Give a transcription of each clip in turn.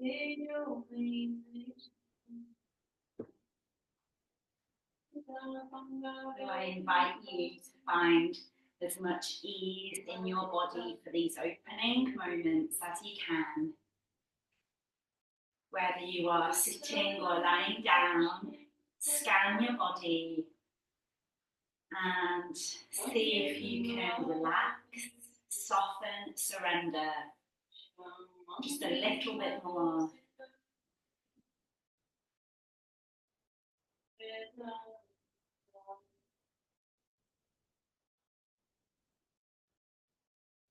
So I invite you to find as much ease in your body for these opening moments as you can. Whether you are sitting or lying down, scan your body and see if you can relax, soften, surrender just a little bit more.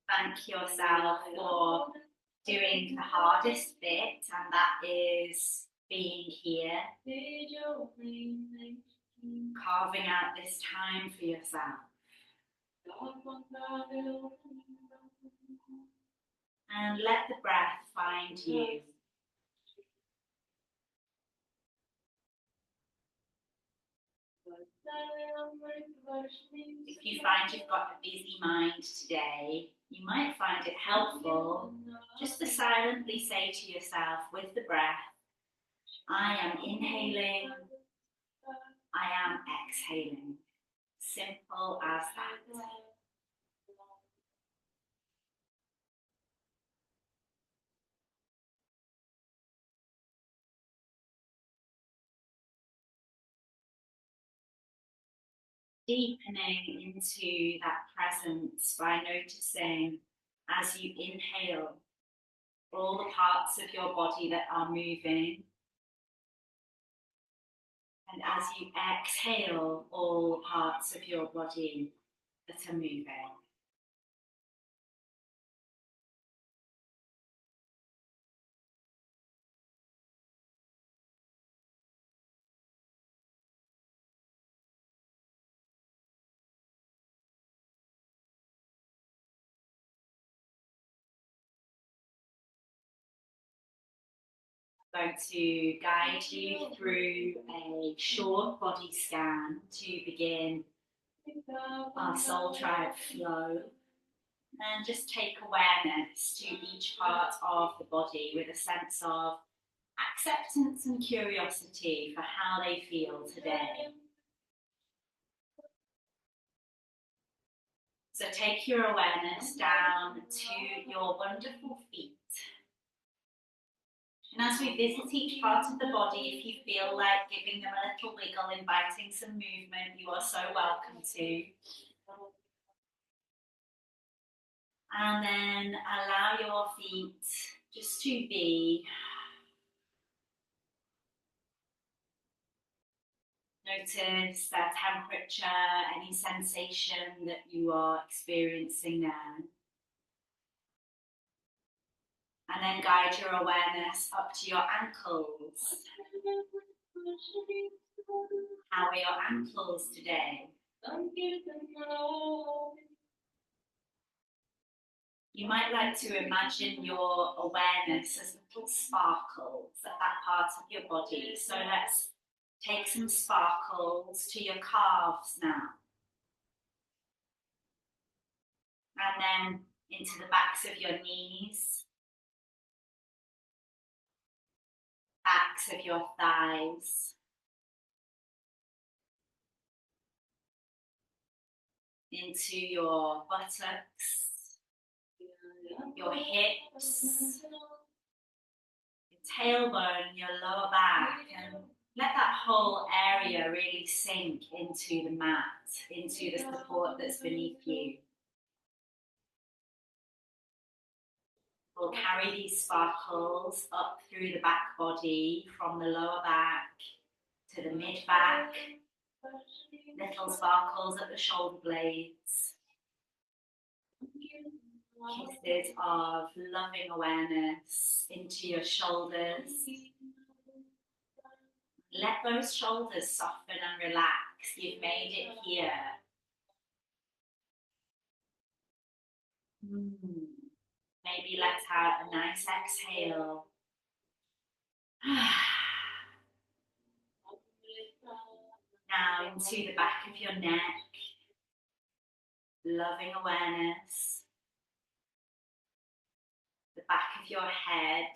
Thank yourself for doing the hardest bit, and that is being here, carving out this time for yourself. And let the breath find you. If you find you've got a busy mind today, you might find it helpful just to silently say to yourself with the breath, I am inhaling, I am exhaling. Simple as that. Deepening into that presence by noticing as you inhale all the parts of your body that are moving, and as you exhale all parts of your body that are moving. I'm going to guide you through a short body scan to begin our SoulTribe flow, and just take awareness to each part of the body with a sense of acceptance and curiosity for how they feel today. So take your awareness down to your wonderful feet. And as we visit each part of the body, if you feel like giving them a little wiggle, inviting some movement, you are so welcome to. And then allow your feet just to be. Notice their temperature, any sensation that you are experiencing there. And then guide your awareness up to your ankles. How are your ankles today? You might like to imagine your awareness as little sparkles at that part of your body. So let's take some sparkles to your calves now. And then into the backs of your knees, backs of your thighs, into your buttocks, your hips, your tailbone, your lower back, and let that whole area really sink into the mat, into the support that's beneath you. We'll carry these sparkles up through the back body, from the lower back to the mid back, little sparkles at the shoulder blades, kisses of loving awareness into your shoulders. Let those shoulders soften and relax. You've made it here. Maybe let's have a nice exhale. Now into the back of your neck. Loving awareness. The back of your head,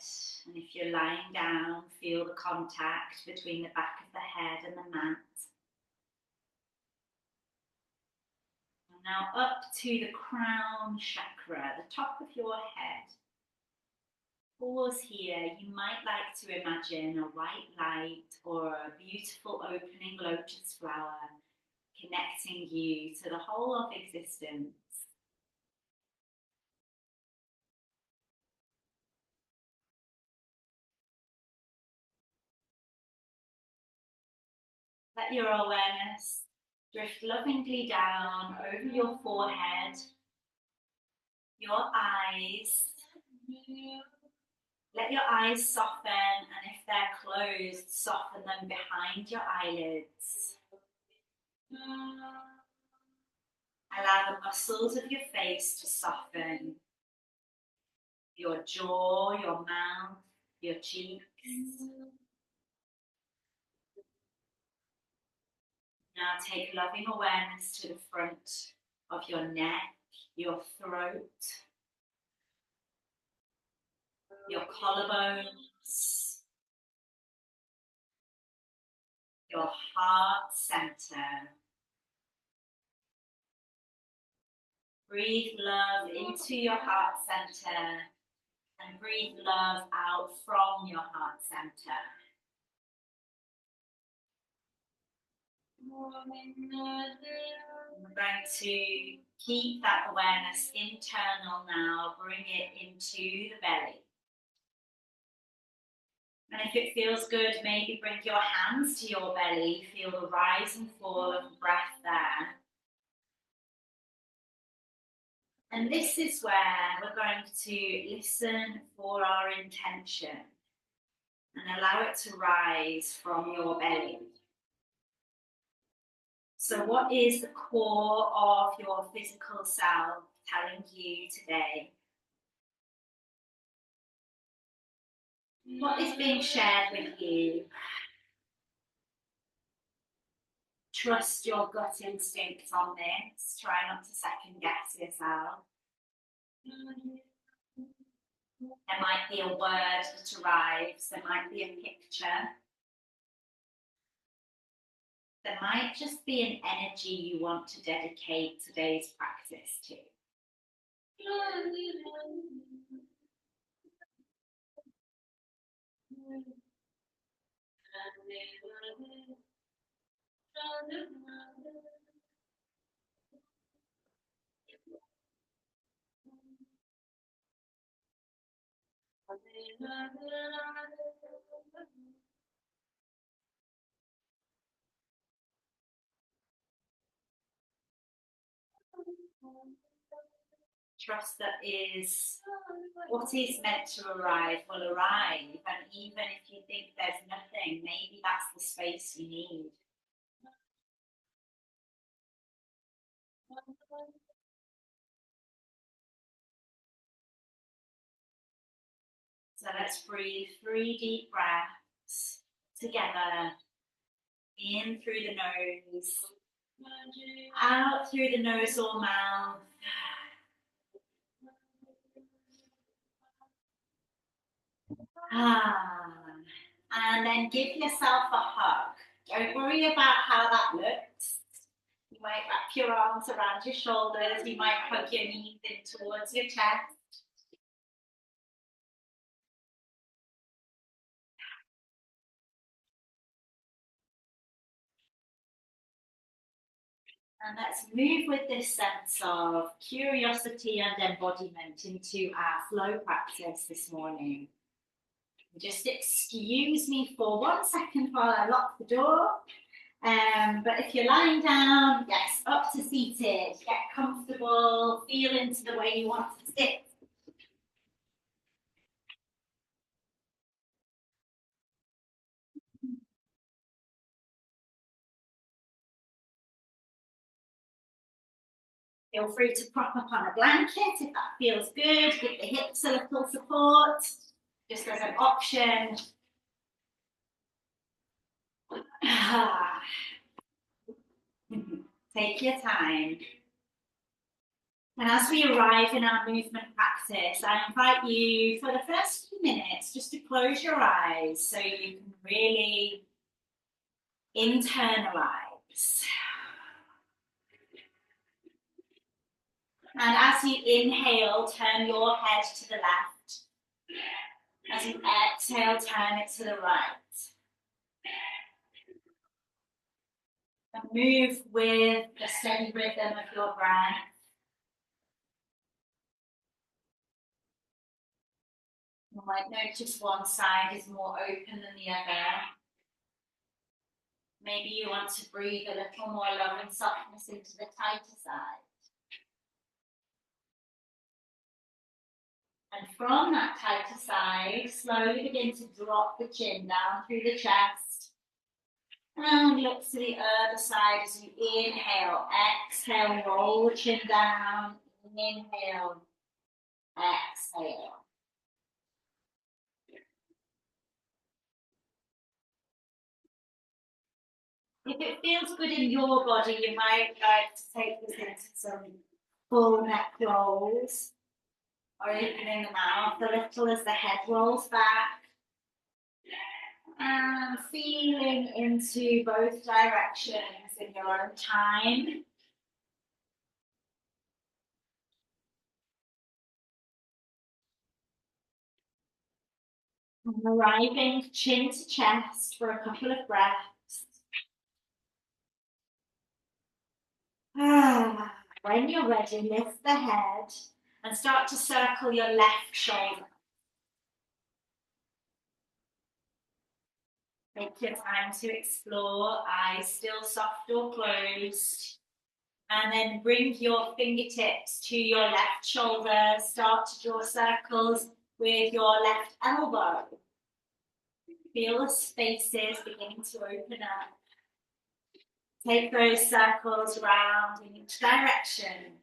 and if you're lying down, feel the contact between the back of the head and the mat. And now up to the crown chakra, the top of your head. Pause here. You might like to imagine a white light or a beautiful opening lotus flower connecting you to the whole of existence. Let your awareness drift lovingly down over your forehead, your eyes. Let your eyes soften, and if they're closed, soften them behind your eyelids. Allow the muscles of your face to soften. Your jaw, your mouth, your cheeks. Now take loving awareness to the front of your neck, your throat, your collarbones, your heart center. Breathe love into your heart center and breathe love out from your heart center. We're going to keep that awareness internal now, bring it into the belly. And if it feels good, maybe bring your hands to your belly, feel the rise and fall of the breath there. And this is where we're going to listen for our intention and allow it to rise from your belly. So what is the core of your physical self telling you today? What is being shared with you? Trust your gut instincts on this. Try not to second guess yourself. There might be a word that arrives. There might be a picture. There might just be an energy you want to dedicate today's practice to. Trust that is what is meant to arrive will arrive, and even if you think there's nothing, maybe that's the space you need. So let's breathe 3 deep breaths together, in through the nose, out through the nose or mouth. And then give yourself a hug. Don't worry about how that looks. You might wrap your arms around your shoulders. You might hug your knees in towards your chest. And let's move with this sense of curiosity and embodiment into our flow practice this morning. Just excuse me for 1 second while I lock the door. But if you're lying down, yes, up to seated, get comfortable, feel into the way you want to sit. Feel free to prop up on a blanket if that feels good. Give the hips a little support, just as an option. Take your time. And as we arrive in our movement practice, I invite you for the first few minutes just to close your eyes so you can really internalize. And as you inhale, turn your head to the left. As you exhale, turn it to the right. And move with the steady rhythm of your breath. You might notice one side is more open than the other. Maybe you want to breathe a little more love and softness into the tighter side. And from that tighter side, slowly begin to drop the chin down through the chest. And look to the other side as you inhale. Exhale, roll the chin down. Inhale, exhale. If it feels good in your body, you might like to take this into some full neck rolls. Or opening the mouth a little as the head rolls back. And feeling into both directions in your own time. Arriving chin to chest for a couple of breaths. When you're ready, lift the head and start to circle your left shoulder. Take your time to explore, eyes still soft or closed. And then bring your fingertips to your left shoulder. Start to draw circles with your left elbow. Feel the spaces beginning to open up. Take those circles around in each direction.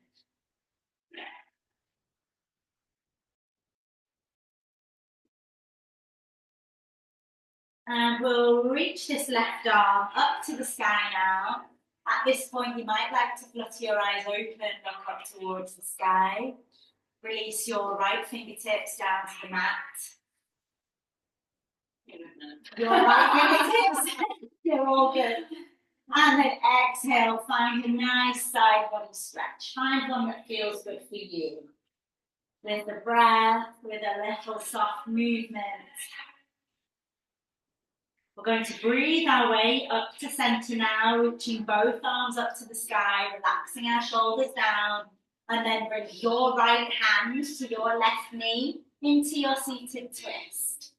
And we'll reach this left arm up to the sky now. At this point, you might like to flutter your eyes open, look up towards the sky. Release your right fingertips down to the mat. Your right fingertips, you're all good. And then exhale, find a nice side body stretch. Find one that feels good for you. With the breath, with a little soft movement. We're going to breathe our way up to center now, reaching both arms up to the sky, relaxing our shoulders down, and then bring your right hand to your left knee into your seated twist.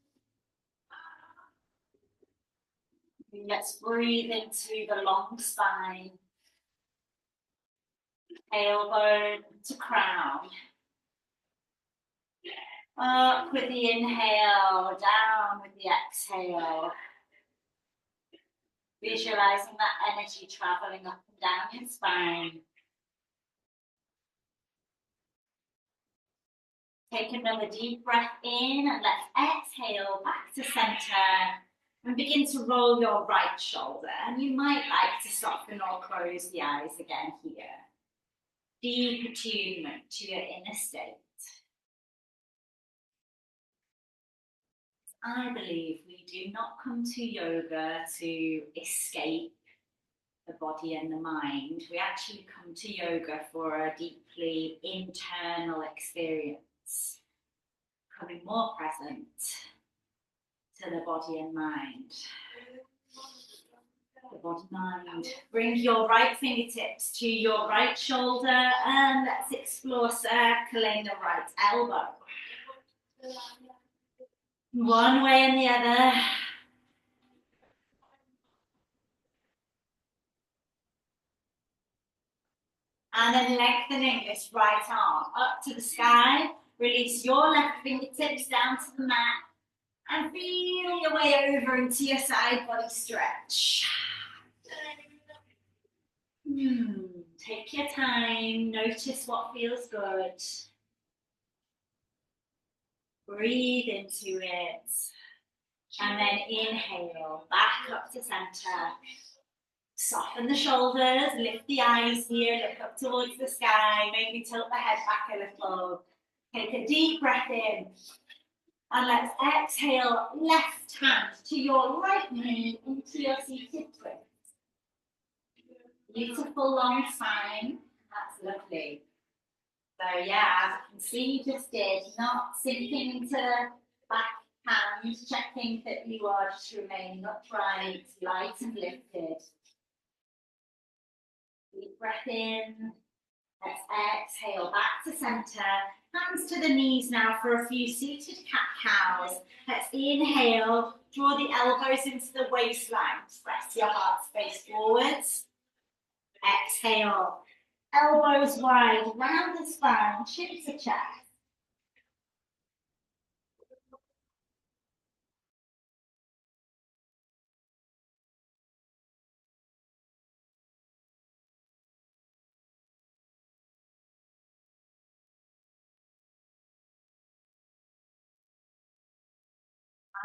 Let's breathe into the long spine, tailbone to crown. Up with the inhale, down with the exhale. Visualizing that energy traveling up and down your spine. Take another deep breath in and let's exhale back to center and begin to roll your right shoulder. And you might like to soften or close the eyes again here. Deep attunement to your inner state. I believe we do not come to yoga to escape the body and the mind. We actually come to yoga for a deeply internal experience, becoming more present to the body and mind. The body mind. Bring your right fingertips to your right shoulder and let's explore circling the right elbow. One way and the other. And then lengthening this right arm up to the sky. Release your left fingertips down to the mat. And feel your way over into your side body stretch. Take your time. Notice what feels good. Breathe into it. And then inhale, back up to center. Soften the shoulders, lift the eyes here, look up towards the sky, maybe tilt the head back a little. Take a deep breath in. And let's exhale, left hand to your right knee into your seated twist. Beautiful long spine. That's lovely. So yeah, as you can see, you just did, not sinking into the back hand, checking that you are just remaining upright, light and lifted. Deep breath in. Let's exhale back to center. Hands to the knees now for a few seated cat-cows. Let's inhale, draw the elbows into the waistline. Press your heart space forwards. Exhale, elbows wide, round the spine, chin to chest.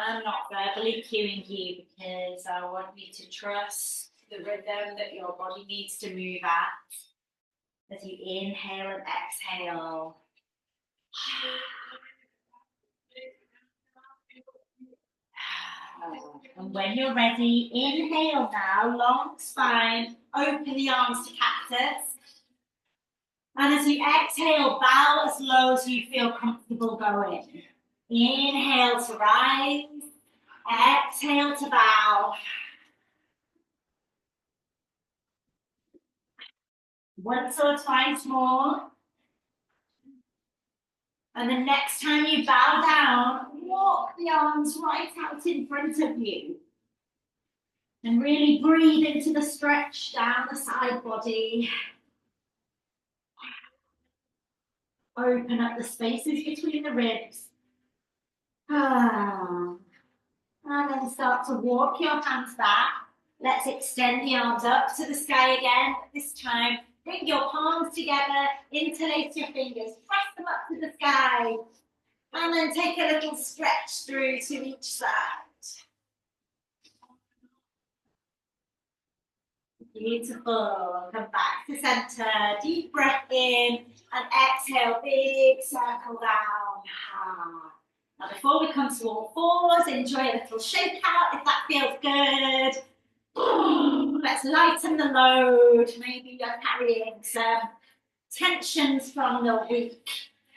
I'm not verbally cueing you because I want you to trust the rhythm that your body needs to move at as you inhale and exhale. And when you're ready, inhale now, long spine, open the arms to cactus. And as you exhale, bow as low as you feel comfortable going. Inhale to rise, exhale to bow. Once or twice more. And the next time you bow down, walk the arms right out in front of you. And really breathe into the stretch down the side body. Open up the spaces between the ribs. And then start to walk your hands back. Let's extend the arms up to the sky again. This time, bring your palms together, interlace your fingers, press them up to the sky. And then take a little stretch through to each side. Beautiful. Come back to center. Deep breath in and exhale. Big circle down. Now, before we come to all fours, enjoy a little shake out if that feels good. Let's lighten the load. Maybe you're carrying some tensions from the week.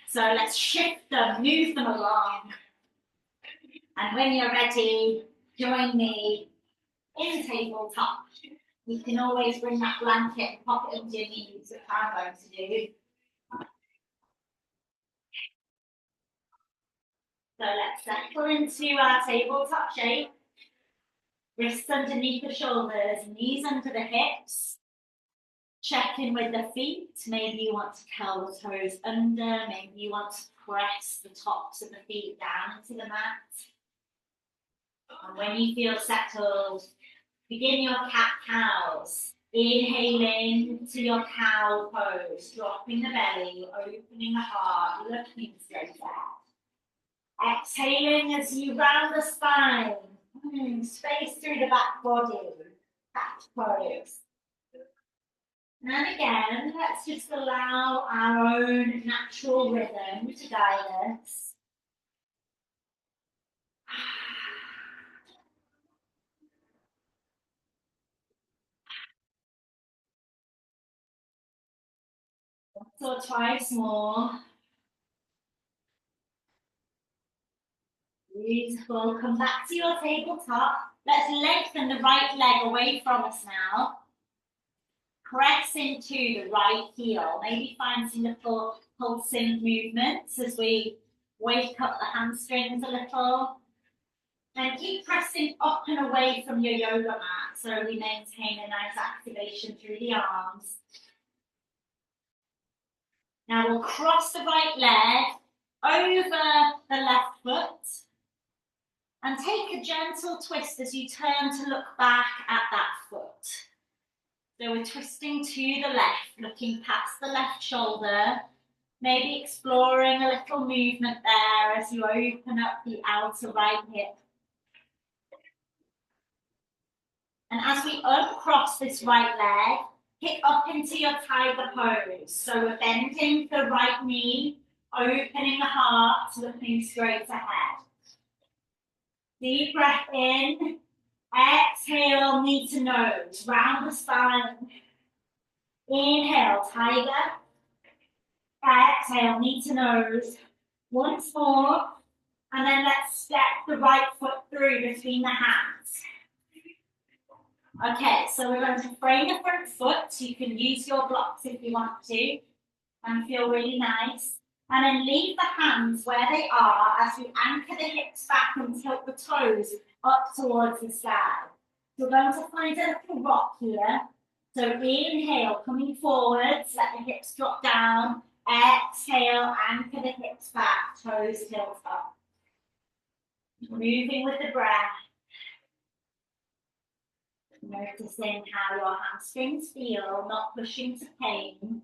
So let's shift them, move them along. And when you're ready, join me in tabletop. You can always bring that blanket and pop it under your knees, which I'm going to do. So let's settle into our tabletop shape. Wrists underneath the shoulders, knees under the hips. Check in with the feet. Maybe you want to curl the toes under. Maybe you want to press the tops of the feet down into the mat. And when you feel settled, begin your cat-cows. Inhaling to your cow pose, dropping the belly, opening the heart, looking straight ahead. Exhaling as you round the spine, space through the back body, cat pose. And again, let's just allow our own natural rhythm to guide us. Once or twice more. Beautiful. Come back to your tabletop. Let's lengthen the right leg away from us now. Press into the right heel. Maybe find some little pulsing movements as we wake up the hamstrings a little. And keep pressing up and away from your yoga mat so we maintain a nice activation through the arms. Now we'll cross the right leg over the left foot and take a gentle twist as you turn to look back at that foot. So we're twisting to the left, looking past the left shoulder, maybe exploring a little movement there as you open up the outer right hip. And as we uncross this right leg, kick up into your tiger pose. So we're bending the right knee, opening the heart, looking straight ahead. Deep breath in. Exhale, knee to nose, round the spine. Inhale, tiger. Exhale, knee to nose. Once more. And then let's step the right foot through between the hands. Okay, so we're going to frame the front foot. You can use your blocks if you want to and feel really nice. And then leave the hands where they are as you anchor the hips back and tilt the toes up towards the sky. So we're going to find a little rock here. So inhale, coming forwards, let the hips drop down. Exhale, anchor the hips back, toes tilt up. Moving with the breath. Noticing how your hamstrings feel, not pushing to pain.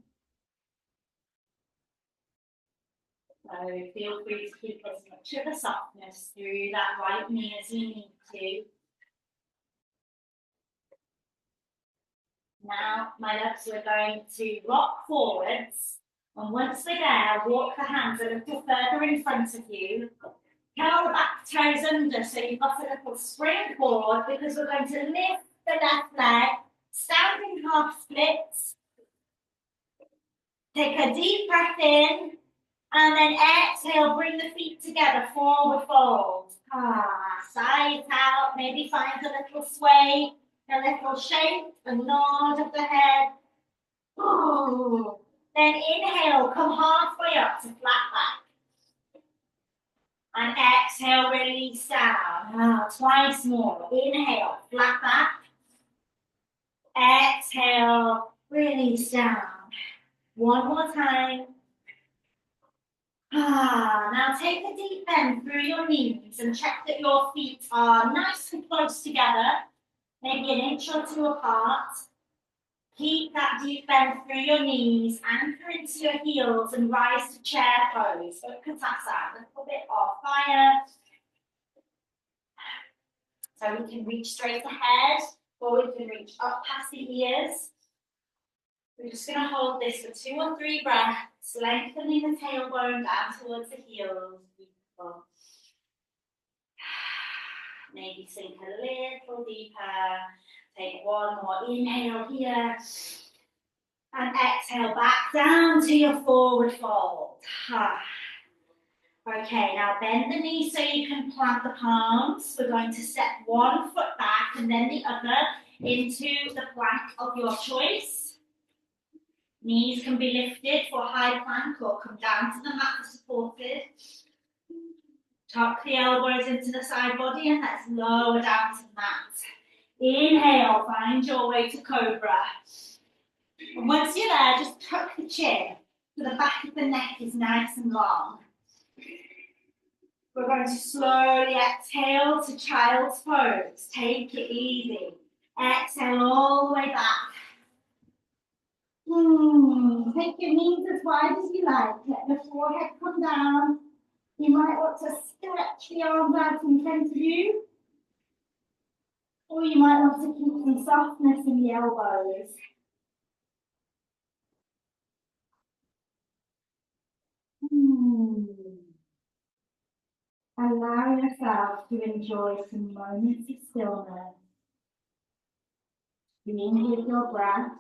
So feel free to keep as much of a softness through that right knee as you need to. Now, my loves, we're going to rock forwards. And once we're there, walk the hands a little further in front of you. Curl the back toes under so you've got a little spring forward because we're going to lift the left leg, standing half splits. Take a deep breath in and then exhale, bring the feet together, forward fold. Sides out, maybe find a little sway, a little shake, a nod of the head. Ooh. Then inhale, come halfway up to flat back. And exhale, release down. Twice more. Inhale, flat back. Exhale, release down. One more time. Now take a deep bend through your knees and check that your feet are nice and close together, maybe an inch or two apart. Keep that deep bend through your knees, anchor into your heels and rise to chair pose. Utkatasana, a little bit of fire. So we can reach straight ahead or we can reach up past the ears. We're just going to hold this for 2 or 3 breaths, lengthening the tailbone down towards the heels. Beautiful. Maybe sink a little deeper. Take one more inhale here. And exhale back down to your forward fold. Okay, now bend the knees so you can plant the palms. We're going to step one foot back and then the other into the plank of your choice. Knees can be lifted for high plank or come down to the mat supported. Tuck the elbows into the side body and let's lower down to the mat. Inhale, find your way to cobra. And once you're there, just tuck the chin so the back of the neck is nice and long. We're going to slowly exhale to child's pose. Take it easy. Exhale all the way back. Take your knees as wide as you like. Let the forehead come down. You might want to stretch the arms out in front of you. Or you might want to keep some softness in the elbows. Allow yourself to enjoy some moments of stillness. Being with your breath.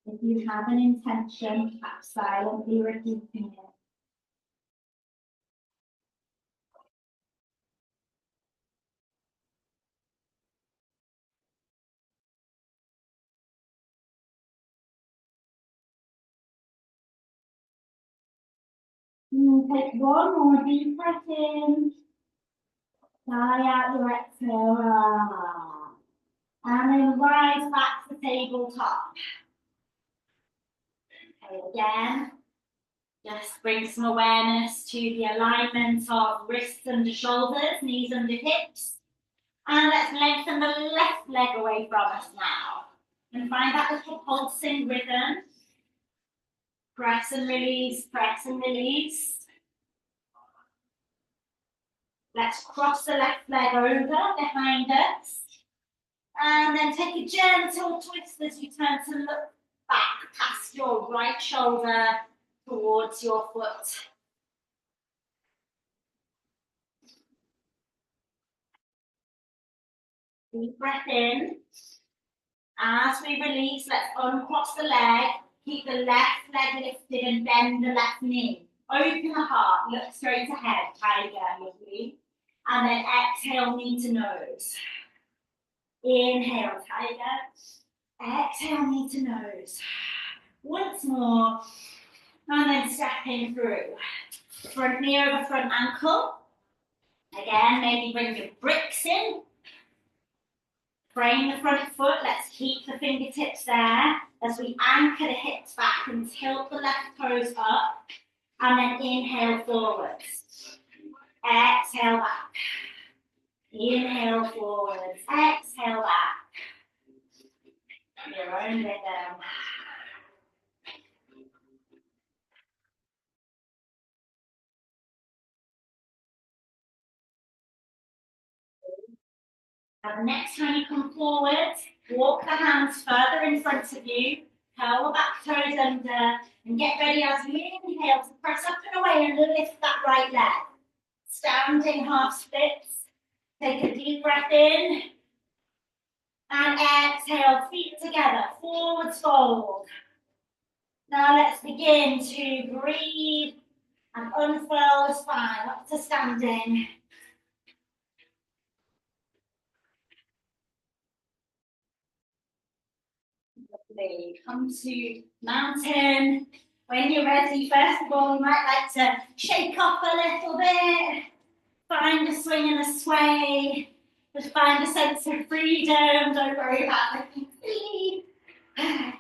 If you have an intention, perhaps silently repeating it. Take one more deep breath in. Sigh out your exhale. And then rise back to tabletop. Okay, again. Just bring some awareness to the alignment of wrists under shoulders, knees under hips. And let's lengthen the left leg away from us now. And find that little pulsing rhythm. Press and release, press and release. Let's cross the left leg over behind us. And then take a gentle twist as you turn to look back past your right shoulder towards your foot. Deep breath in. As we release, let's uncross the leg. Keep the left leg lifted and bend the left knee. Open the heart, look straight ahead, tiger, lovely. And then exhale, knee to nose. Inhale, tiger. Exhale, knee to nose. Once more. And then stepping through. Front knee over front ankle. Again, maybe bring your bricks in. Frame the front foot. Let's keep the fingertips there as we anchor the hips back and tilt the left toes up. And then inhale forwards. Exhale back. Inhale forwards. Exhale back. Your own rhythm. Now, the next time you come forward, walk the hands further in front of you, curl the back toes under, and get ready as you inhale to press up and away and lift that right leg. Standing half splits. Take a deep breath in. And exhale, feet together, forwards fold. Now let's begin to breathe and unfurl the spine up to standing. Lovely. Come to mountain. When you're ready, first of all, you might like to shake off a little bit. Find a swing and a sway. Just find a sense of freedom. Don't worry about looking silly.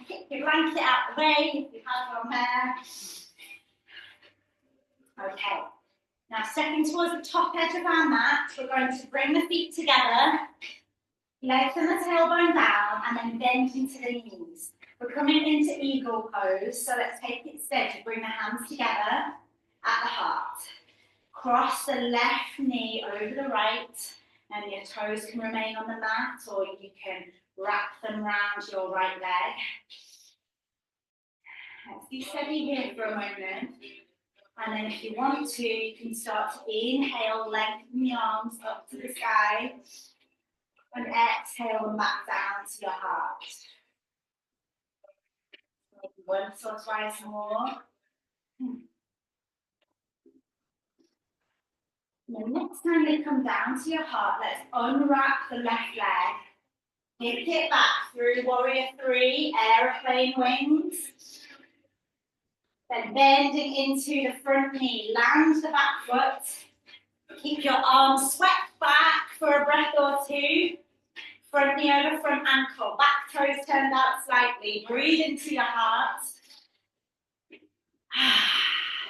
Kick your blanket out the way if you have one there. Okay. Now stepping towards the top edge of our mat, we're going to bring the feet together. Lengthen the tailbone down and then bend into the knees. We're coming into eagle pose, so let's take it instead to bring the hands together at the heart. Cross the left knee over the right, and your toes can remain on the mat, or you can wrap them around your right leg. Let's be steady here for a moment. And then if you want to, you can start to inhale, lengthen the arms up to the sky. And exhale them back down to your heart. Maybe once or twice more. The next time you come down to your heart, let's unwrap the left leg. Lift it back through warrior three, aeroplane wings. Then bending into the front knee, land the back foot. Keep your arms swept back for a breath or two. Front knee over front ankle, back toes turned out slightly. Breathe into your heart.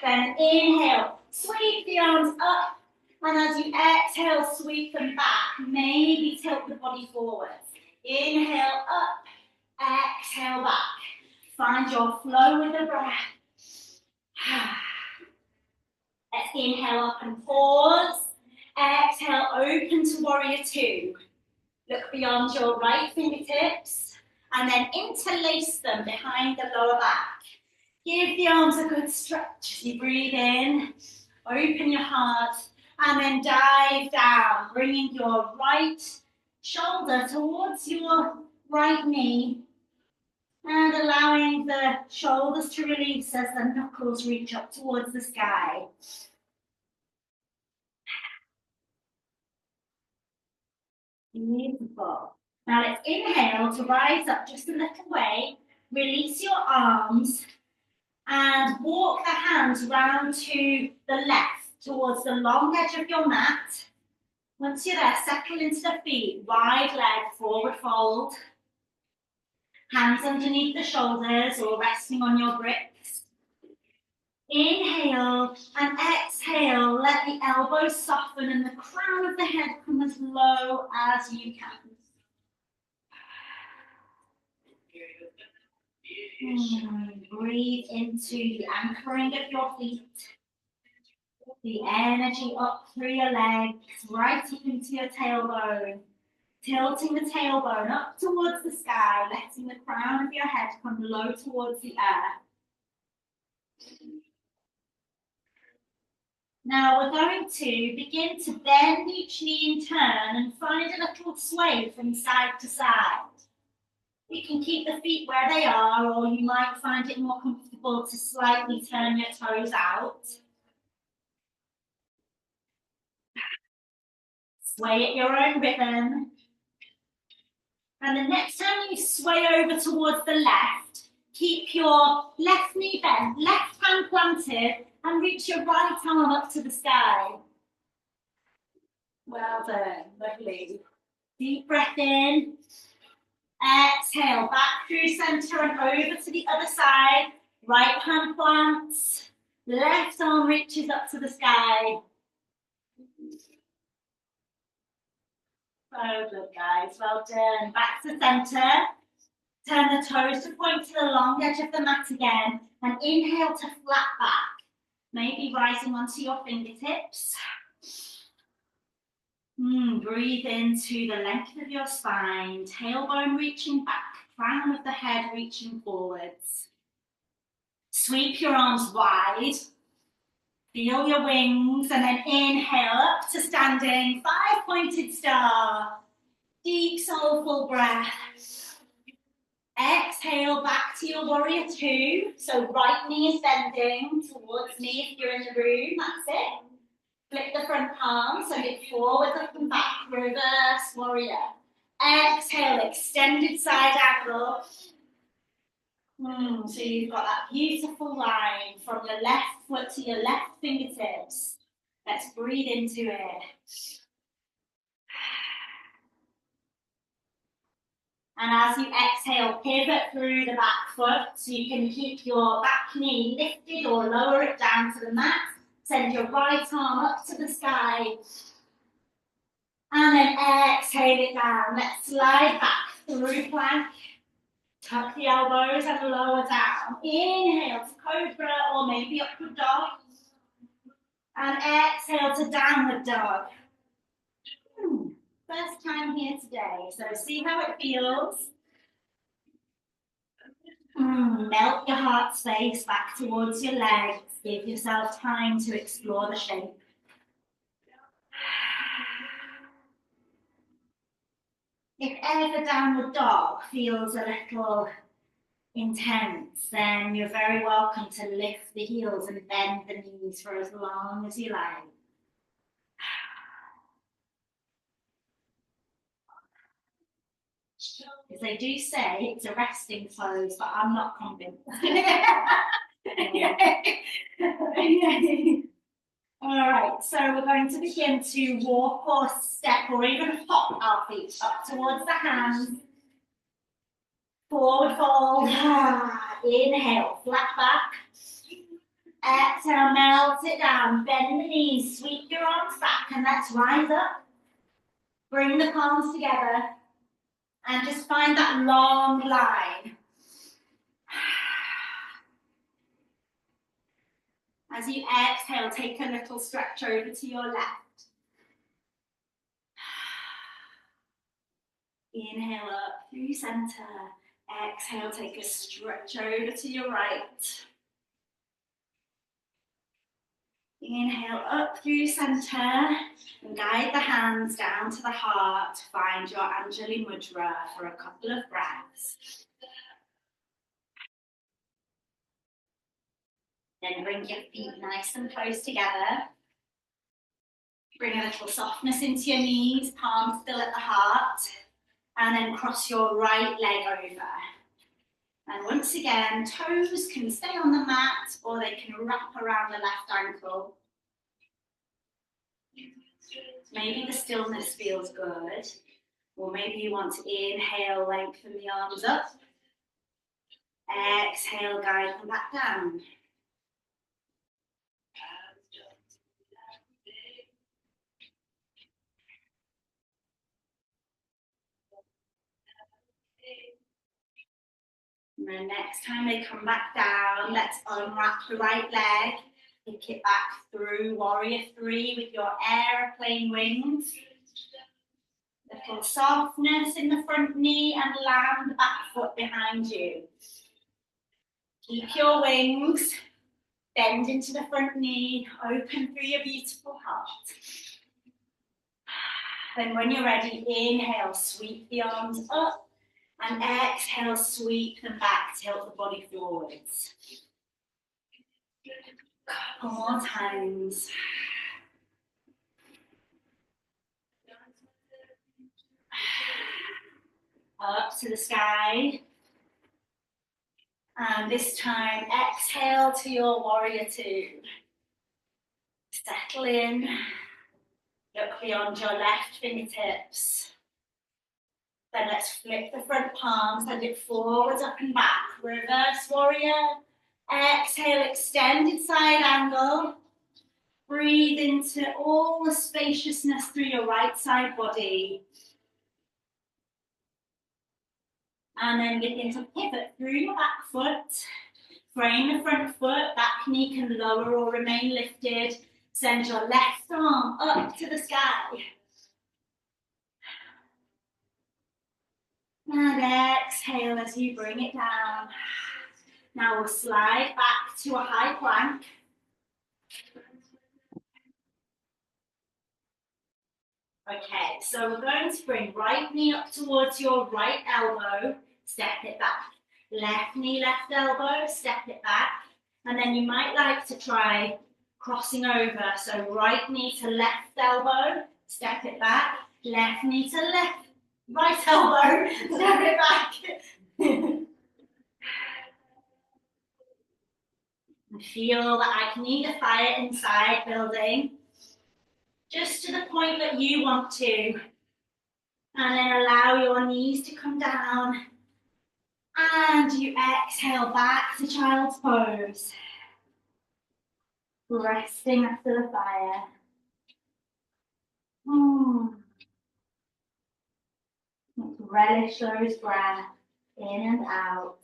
Then inhale, sweep the arms up. And as you exhale, sweep them back. Maybe tilt the body forward. Inhale up, exhale back. Find your flow with the breath. Let's inhale up and pause. Exhale, open to warrior two. Look beyond your right fingertips and then interlace them behind the lower back. Give the arms a good stretch as you breathe in. Open your heart and then dive down, bringing your right shoulder towards your right knee and allowing the shoulders to release as the knuckles reach up towards the sky. Beautiful. Now let's inhale to rise up just a little way. Release your arms and walk the hands round to the left towards the long edge of your mat. Once you're there, settle into the feet, wide leg, forward fold. Hands underneath the shoulders or resting on your bricks. Inhale and exhale, let the elbows soften and the crown of the head come as low as you can. Breathe into the anchoring of your feet. The energy up through your legs, right up into your tailbone. Tilting the tailbone up towards the sky, letting the crown of your head come low towards the earth. Now we're going to begin to bend each knee in turn and find a little sway from side to side. You can keep the feet where they are, or you might find it more comfortable to slightly turn your toes out. Sway at your own rhythm. And the next time you sway over towards the left, keep your left knee bent, left hand planted, and reach your right arm up to the sky. Well done, lovely. Deep breath in. Exhale, back through center and over to the other side. Right hand plants, left arm reaches up to the sky. So good, guys, well done. Back to center. Turn the toes to point to the long edge of the mat again, and inhale to flat back. Maybe rising onto your fingertips. Breathe into the length of your spine, tailbone reaching back, crown of the head reaching forwards. Sweep your arms wide. Feel your wings, and then inhale up to standing, 5-pointed star. Deep soulful breath. Exhale back to your warrior two. So right knee is bending towards me if you're in the room. That's it. Flip the front palm, send it forward, up and back, reverse warrior. Exhale, extended side angle. So you've got that beautiful line from your left foot to your left fingertips. Let's breathe into it. And as you exhale, pivot through the back foot so you can keep your back knee lifted or lower it down to the mat. Send your right arm up to the sky. And then exhale it down. Let's slide back through plank. Tuck the elbows and lower down. Inhale to cobra or maybe upward dog. And exhale to downward dog. First time here today, so see how it feels. Melt your heart space back towards your legs. Give yourself time to explore the shape. If ever downward dog feels a little intense, then you're very welcome to lift the heels and bend the knees for as long as you like. Because they do say it's a resting pose, but I'm not convinced. All right, so we're going to begin to walk or step or even hop our feet up towards the hands. Forward fold. Inhale, flat back. Exhale, melt it down. Bend the knees, sweep your arms back, and let's rise up. Bring the palms together. And just find that long line. As you exhale, take a little stretch over to your left. Inhale up through center. Exhale, take a stretch over to your right. Inhale up through center and guide the hands down to the heart. Find your Anjali Mudra for a couple of breaths. Then bring your feet nice and close together. Bring a little softness into your knees, palms still at the heart. And then cross your right leg over. And once again, toes can stay on the mat or they can wrap around the left ankle. Maybe the stillness feels good. Or maybe you want to inhale, lengthen the arms up. Exhale, guide them back down. And then next time they come back down, let's unwrap the right leg. Kick it back through warrior three with your aeroplane wings. Little softness in the front knee and land the back foot behind you. Keep your wings, bend into the front knee, open through your beautiful heart. Then when you're ready, inhale, sweep the arms up, and exhale, sweep them back, tilt the body forwards. Couple more times. Up to the sky. And this time, exhale to your warrior two. Settle in. Look beyond your left fingertips. Then let's flip the front palm, send it forwards, up and back. Reverse warrior. Exhale, extended side angle. Breathe into all the spaciousness through your right side body. And then begin to pivot through your back foot. Frame the front foot, back knee can lower or remain lifted. Send your left arm up to the sky. And exhale as you bring it down. Now we'll slide back to a high plank. Okay, so we're going to bring right knee up towards your right elbow, step it back. Left knee, left elbow, step it back. And then you might like to try crossing over. So right knee to left elbow, step it back. Left knee to left, right elbow, step it back. Feel that I can either fire inside building, just to the point that you want to. And then allow your knees to come down. And you exhale back to child's pose. Resting after the fire. Let's relish those breaths in and out.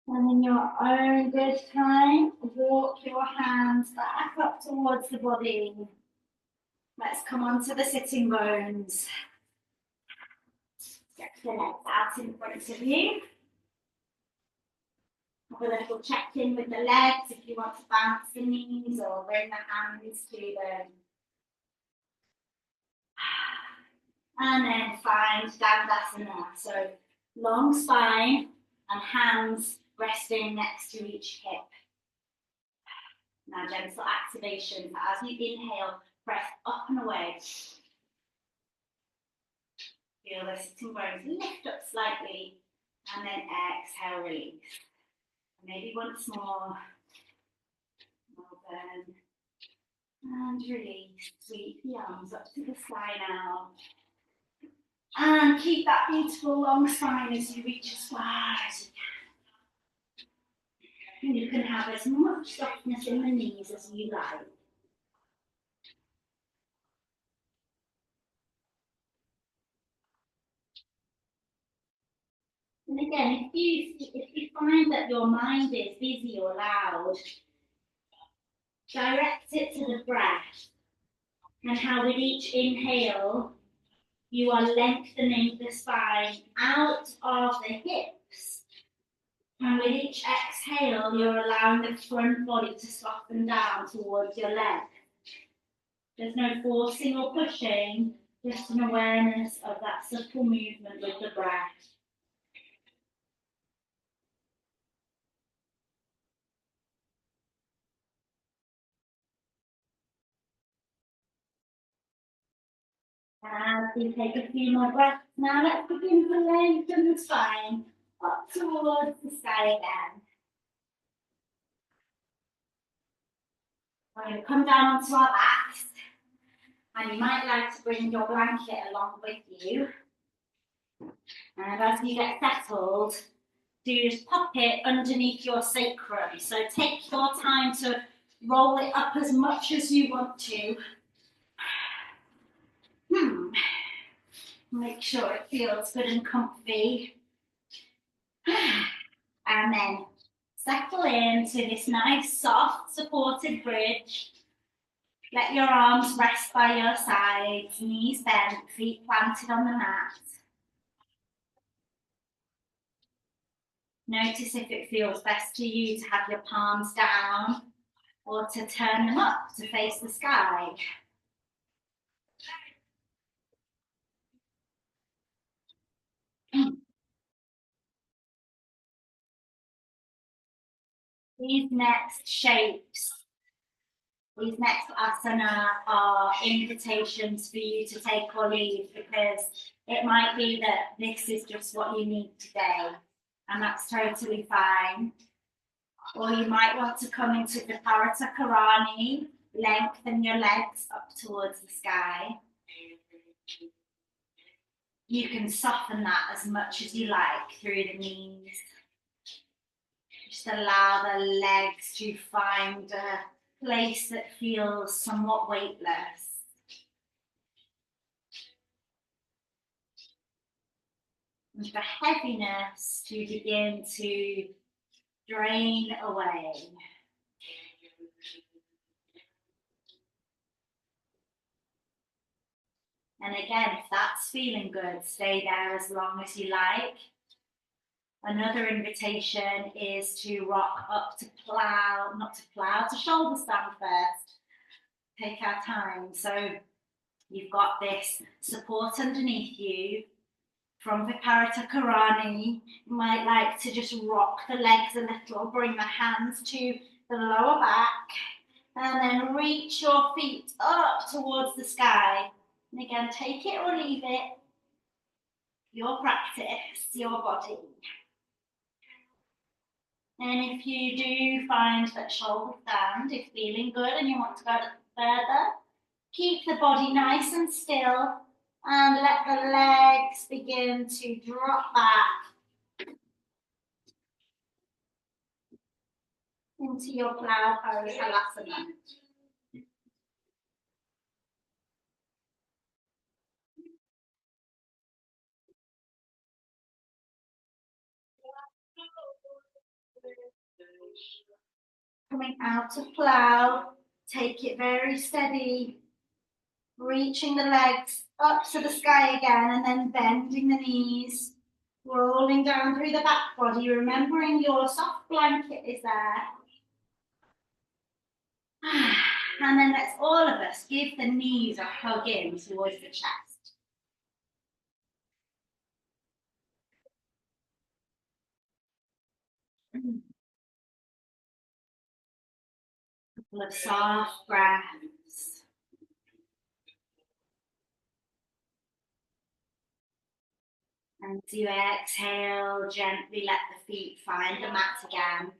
And in your own good time, walk your hands back up towards the body. Let's come onto the sitting bones. Get the legs out in front of you. Have a little check-in with the legs if you want to bounce the knees or bring the hands to them. And then find Dandasana. So long spine and hands resting next to each hip. Now gentle activation. So as you inhale, press up and away. Feel the sitting bones lift up slightly and then exhale, release. Maybe once more. Well done. And release. Sweep the arms up to the sky now. And keep that beautiful long spine as you reach as far as you can. And you can have as much softness in the knees as you like. And again, if you find that your mind is busy or loud, direct it to the breath. And how with each inhale, you are lengthening the spine out of the hips. And with each exhale, you're allowing the front body to soften down towards your leg. There's no forcing or pushing, just an awareness of that subtle movement with the breath. As we take a few more breaths now, let's begin to lengthen the spine up towards the sky again. We're going to come down onto our backs, and you might like to bring your blanket along with you. And as you get settled, do is pop it underneath your sacrum. So take your time to roll it up as much as you want to. Make sure it feels good and comfy. And then settle into this nice, soft, supported bridge. Let your arms rest by your sides, knees bent, feet planted on the mat. Notice if it feels best to you to have your palms down or to turn them up to face the sky. These next shapes, these next asana are invitations for you to take or leave, because it might be that this is just what you need today, and that's totally fine. Or you might want to come into Viparita Karani, lengthen your legs up towards the sky. You can soften that as much as you like through the knees. Just allow the legs to find a place that feels somewhat weightless. And for heaviness to begin to drain away. And again, if that's feeling good, stay there as long as you like. Another invitation is to rock up to plow, not to plow, to shoulder stand first. Take our time. So you've got this support underneath you. From Viparita Karani, you might like to just rock the legs a little, bring the hands to the lower back, and then reach your feet up towards the sky. And again, take it or leave it. Your practice, your body. And if you do find that shoulder stand is feeling good and you want to go further, keep the body nice and still and let the legs begin to drop back into your plow pose halasana. Coming out of plow, take it very steady, reaching the legs up to the sky again and then bending the knees, rolling down through the back body, remembering your soft blanket is there. And then let's all of us give the knees a hug in towards the chest. A couple of soft breaths. And as you exhale, gently let the feet find the mat again.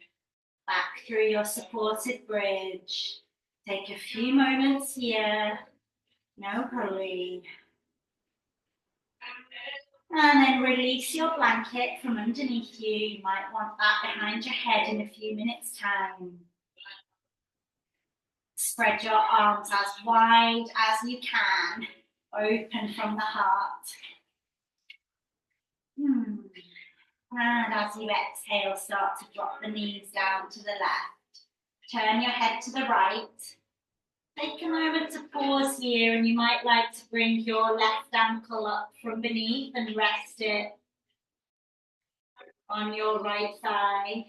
Back through your supported bridge. Take a few moments here. No hurry. And then release your blanket from underneath you. You might want that behind your head in a few minutes' time. Spread your arms as wide as you can, open from the heart. And as you exhale, start to drop the knees down to the left. Turn your head to the right. Take a moment to pause here, and you might like to bring your left ankle up from beneath and rest it on your right thigh.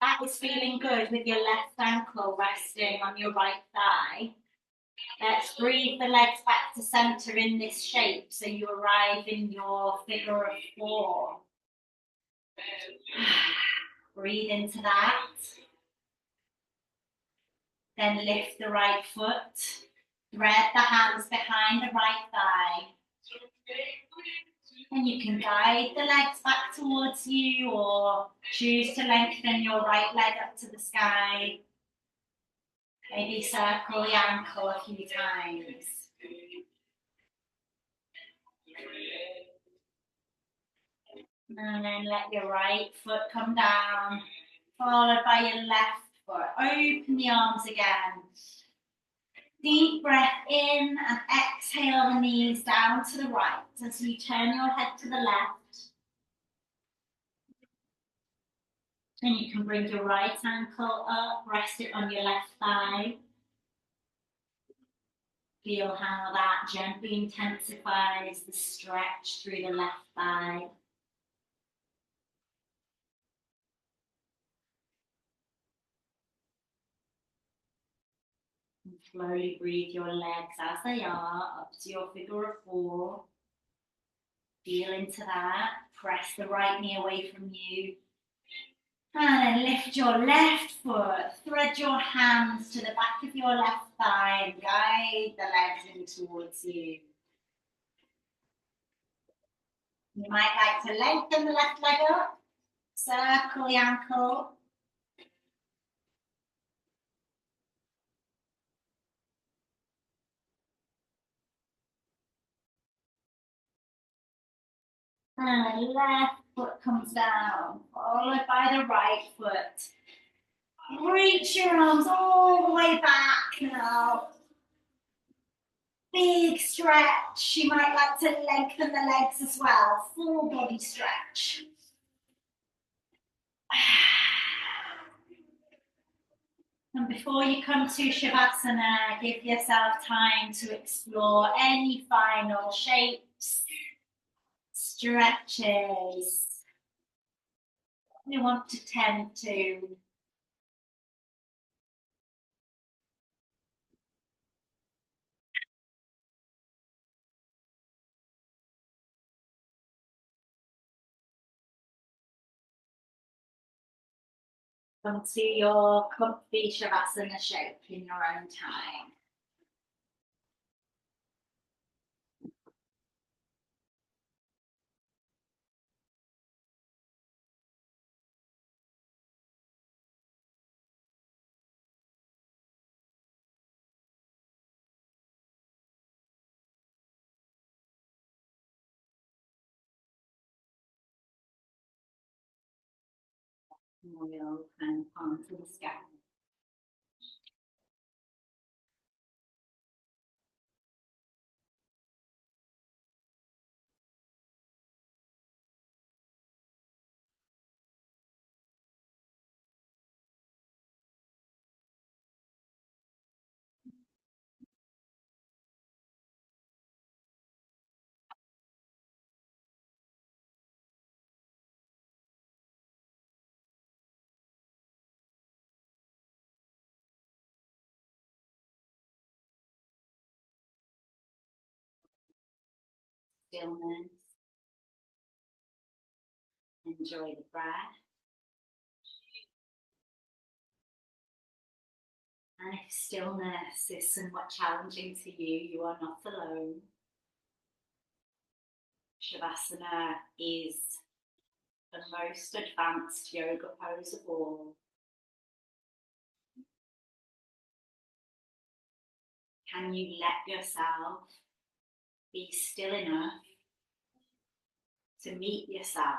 That is feeling good with your left ankle resting on your right thigh. Let's breathe the legs back to center in this shape so you arrive in your figure of four. Breathe into that. Then lift the right foot. Thread the hands behind the right thigh. And you can guide the legs back towards you or choose to lengthen your right leg up to the sky. Maybe circle the ankle a few times. And then let your right foot come down, followed by your left foot. Open the arms again. Deep breath in and exhale the knees down to the right as you turn your head to the left. And you can bring your right ankle up, rest it on your left thigh. Feel how that gently intensifies the stretch through the left thigh. And slowly breathe your legs as they are up to your figure of four. Feel into that. Press the right knee away from you. And then lift your left foot. Thread your hands to the back of your left thigh and guide the legs in towards you. You might like to lengthen the left leg up. Circle the ankle. And the left foot comes down, followed by the right foot. Reach your arms all the way back now. Big stretch. You might like to lengthen the legs as well. Full body stretch. And before you come to Shavasana, give yourself time to explore any final shapes, stretches you want to tend to. Come to your comfy Shavasana shape in your own time. We'll kind of palm to the sky. Stillness. Enjoy the breath. And if stillness is somewhat challenging to you, you are not alone. Shavasana is the most advanced yoga pose of all. Can you let yourself be still enough to meet yourself?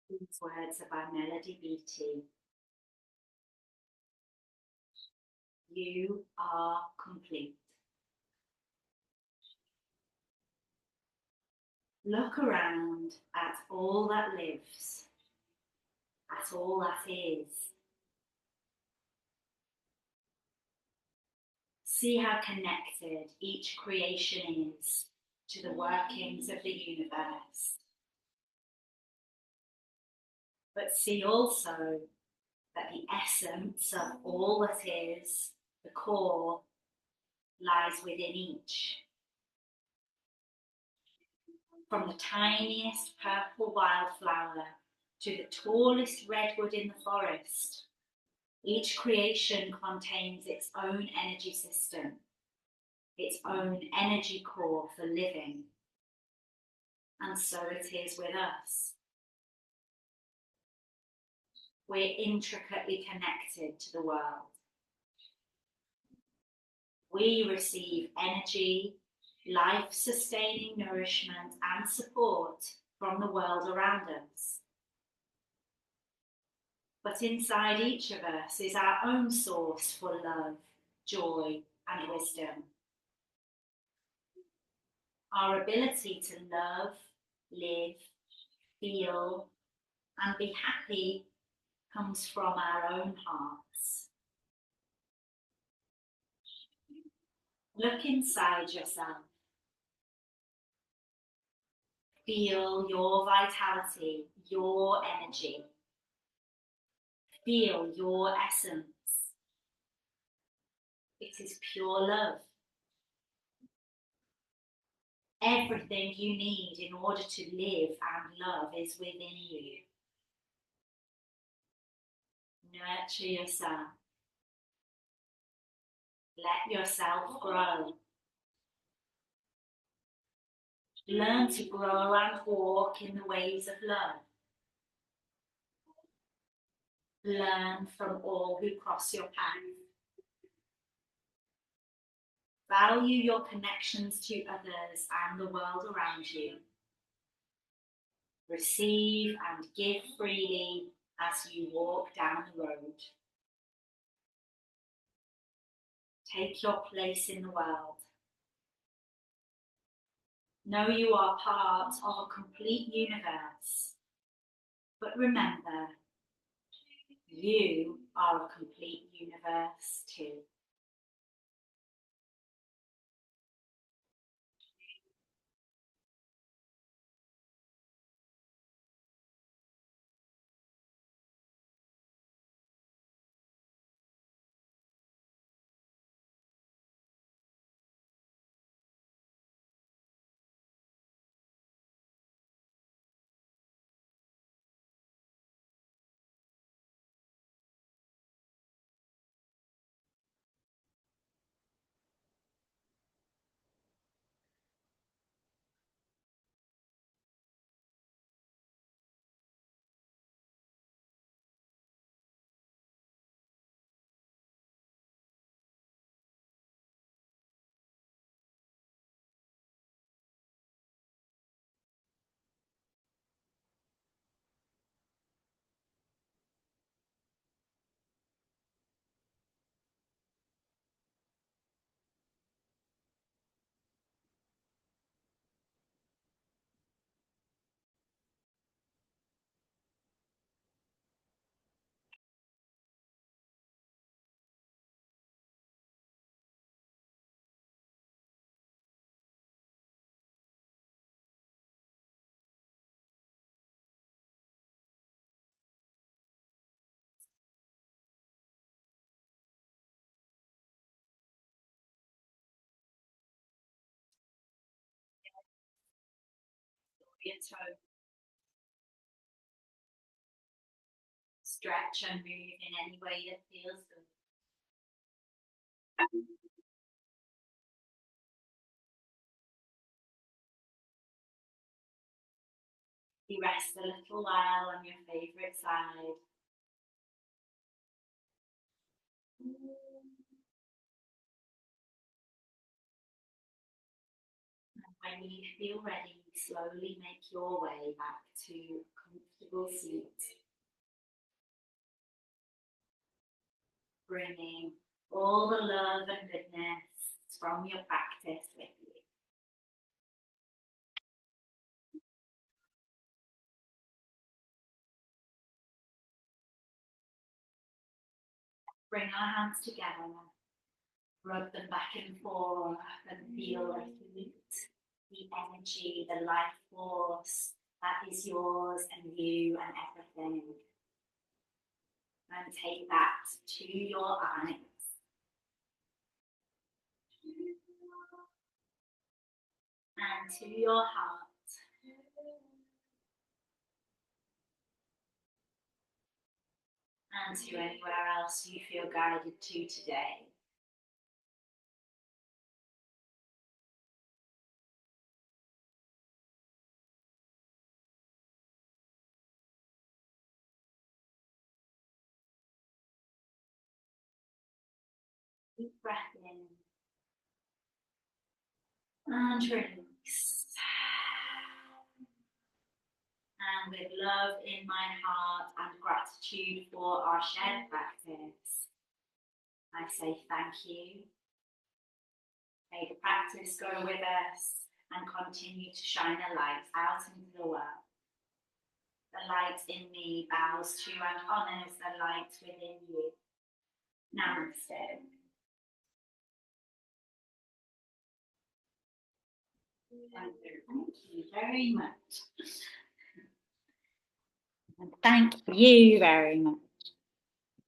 These words are by Melody Beattie. You are complete. Look around at all that lives, at all that is. See how connected each creation is to the workings of the universe. But see also that the essence of all that is The core lies within each. From the tiniest purple wildflower to the tallest redwood in the forest, each creation contains its own energy system, its own energy core for living. And so it is with us. We're intricately connected to the world. We receive energy, life-sustaining nourishment and support from the world around us. But inside each of us is our own source for love, joy, and wisdom. Our ability to love, live, feel, and be happy comes from our own hearts. Look inside yourself. Feel your vitality, your energy. Feel your essence. It is pure love. Everything you need in order to live and love is within you. Nurture yourself. Let yourself grow. Learn to grow and walk in the ways of love. Learn from all who cross your path. Value your connections to others and the world around you. Receive and give freely as you walk down the road. Take your place in the world. Know you are part of a complete universe. But remember, you are a complete universe too. Your toe. Stretch and move in any way that feels good. You rest a little while on your favourite side. And when you feel ready, slowly make your way back to a comfortable seat. Bringing all the love and goodness from your practice with you. Bring our hands together, rub them back and forth and feel the heat, the energy, the life force that is yours and you and everything. And take that to your eyes. and to your heart. And to anywhere else you feel guided to today. Deep breath in and release. And with love in my heart and gratitude for our shared practice, I say thank you. May the practice go with us and continue to shine a light out into the world. The light in me bows to and honors the light within you. Namaste. Thank you very much. And thank you very much.